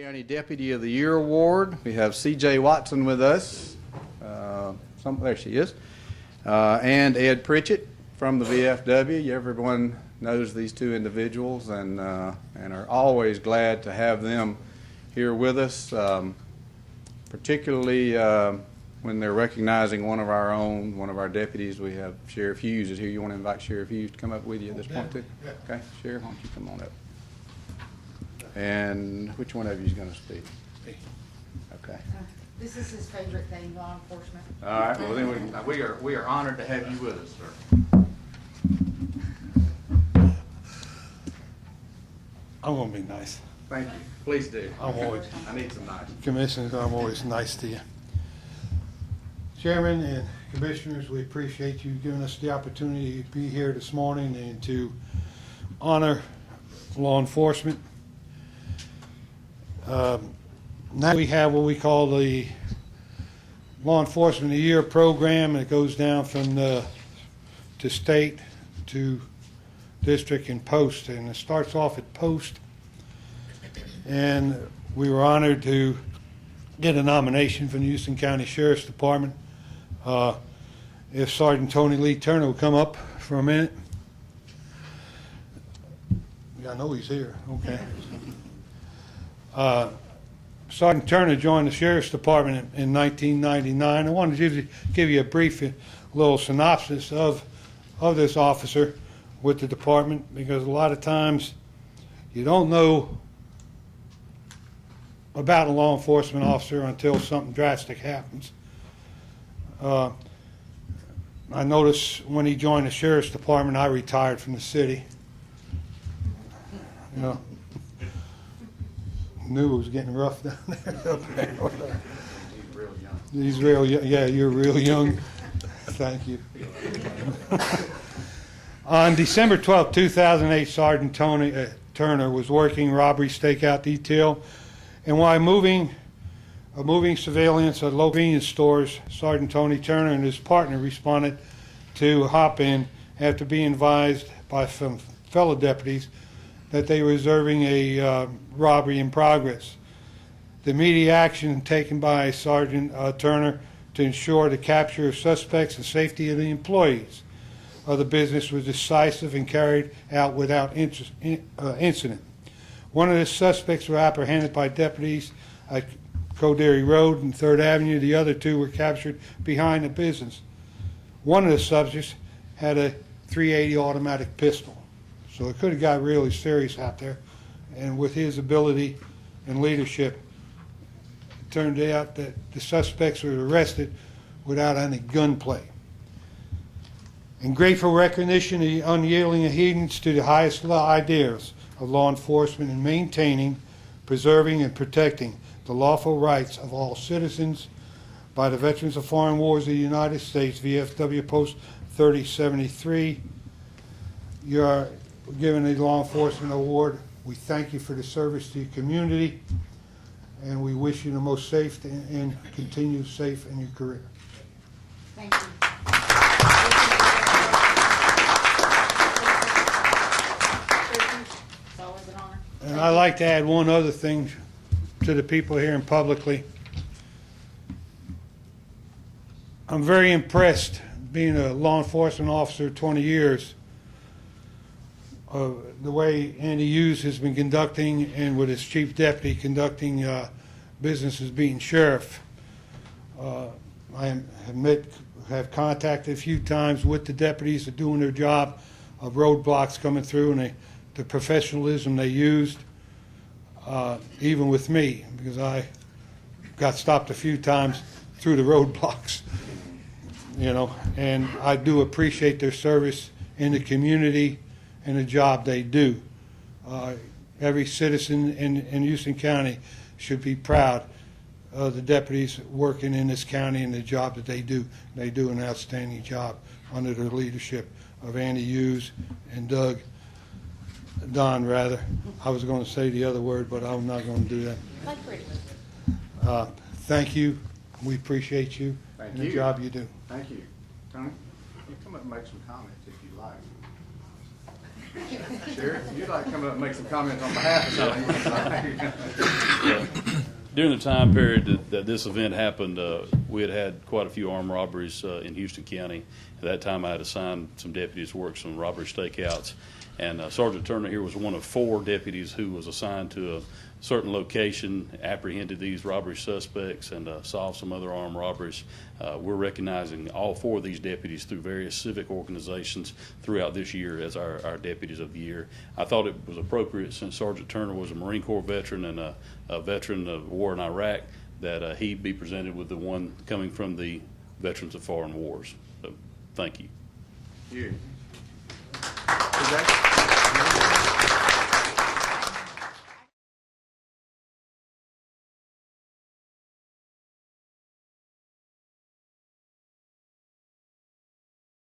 County Deputy of the Year Award. We have C.J. Watson with us. There she is. And Ed Pritchett from the V.F.W. Everyone knows these two individuals and are always glad to have them here with us, particularly when they're recognizing one of our own, one of our deputies. We have Sheriff Hughes is here. You want to invite Sheriff Hughes to come up with you at this point too? Yeah. Okay, Sheriff, why don't you come on up? And which one of you is going to speak? Me. Okay. This is his favorite thing, law enforcement. All right. Well, then we are honored to have you with us, sir. I'm going to be nice. Thank you. Please do. I'm always, I need some nice. Commissioners, I'm always nice to you. Chairman and Commissioners, we appreciate you giving us the opportunity to be here this morning and to honor law enforcement. Now we have what we call the Law Enforcement of the Year program, and it goes down from to state to district and post, and it starts off at post. And we were honored to get a nomination from the Houston County Sheriff's Department. If Sergeant Tony Lee Turner will come up for a minute. Yeah, I know he's here. Okay. Sergeant Turner joined the Sheriff's Department in 1999. I wanted to give you a brief little synopsis of this officer with the department, because a lot of times you don't know about a law enforcement officer until something drastic happens. I noticed when he joined the Sheriff's Department, I retired from the city. You know, knew it was getting rough down there. He's real young. He's real young. Yeah, you're real young. Thank you. On December 12, 2008, Sergeant Tony Turner was working robbery stakeout detail, and while moving surveillance at local convenience stores, Sergeant Tony Turner and his partner responded to hop in after being advised by some fellow deputies that they were observing a robbery in progress. The immediate action taken by Sergeant Turner to ensure the capture of suspects and safety of the employees of the business was decisive and carried out without incident. One of the suspects were apprehended by deputies at Codere Road and 3rd Avenue. The other two were captured behind the business. One of the subjects had a .380 automatic pistol. So it could have got really serious out there. And with his ability and leadership, it turned out that the suspects were arrested without any gunplay. In grateful recognition of the unyielding adherence to the highest ideals of law enforcement in maintaining, preserving, and protecting the lawful rights of all citizens by the Veterans of Foreign Wars of the United States, V.F.W. Post 3073, you are given a law enforcement award. We thank you for the service to your community, and we wish you the most safe and continue safe in your career. Thank you. It's always an honor. And I'd like to add one other thing to the people here and publicly. I'm very impressed, being a law enforcement officer 20 years, the way Andy Hughes has been conducting, and with his chief deputy conducting business as being sheriff. I have contacted a few times with the deputies that are doing their job of roadblocks coming through, and the professionalism they used, even with me, because I got stopped a few times through the roadblocks, you know, and I do appreciate their service in the community and the job they do. Every citizen in Houston County should be proud of the deputies working in this county and the job that they do. They do an outstanding job under the leadership of Andy Hughes and Don rather. I was going to say the other word, but I'm not going to do that. Like pretty. Thank you. We appreciate you Thank and the you. job you do. Thank you. Tony, you come up and make some comments if you like. Sheriff, you'd like to come up and make some comments on behalf of something. During the time period that this event happened, we had quite a few armed robberies in Houston County. At that time, I had assigned some deputies to work some robbery stakeouts. And Sergeant Turner here was one of 4 deputies who was assigned to a certain location, apprehended these robbery suspects, and solved some other armed robberies. We're recognizing all 4 of these deputies through various civic organizations throughout this year as our Deputies of the Year. I thought it was appropriate, since Sergeant Turner was a Marine Corps veteran and a veteran of war in Iraq, that he be presented with the one coming from the Veterans of Foreign Wars. So, thank you. You. Okay.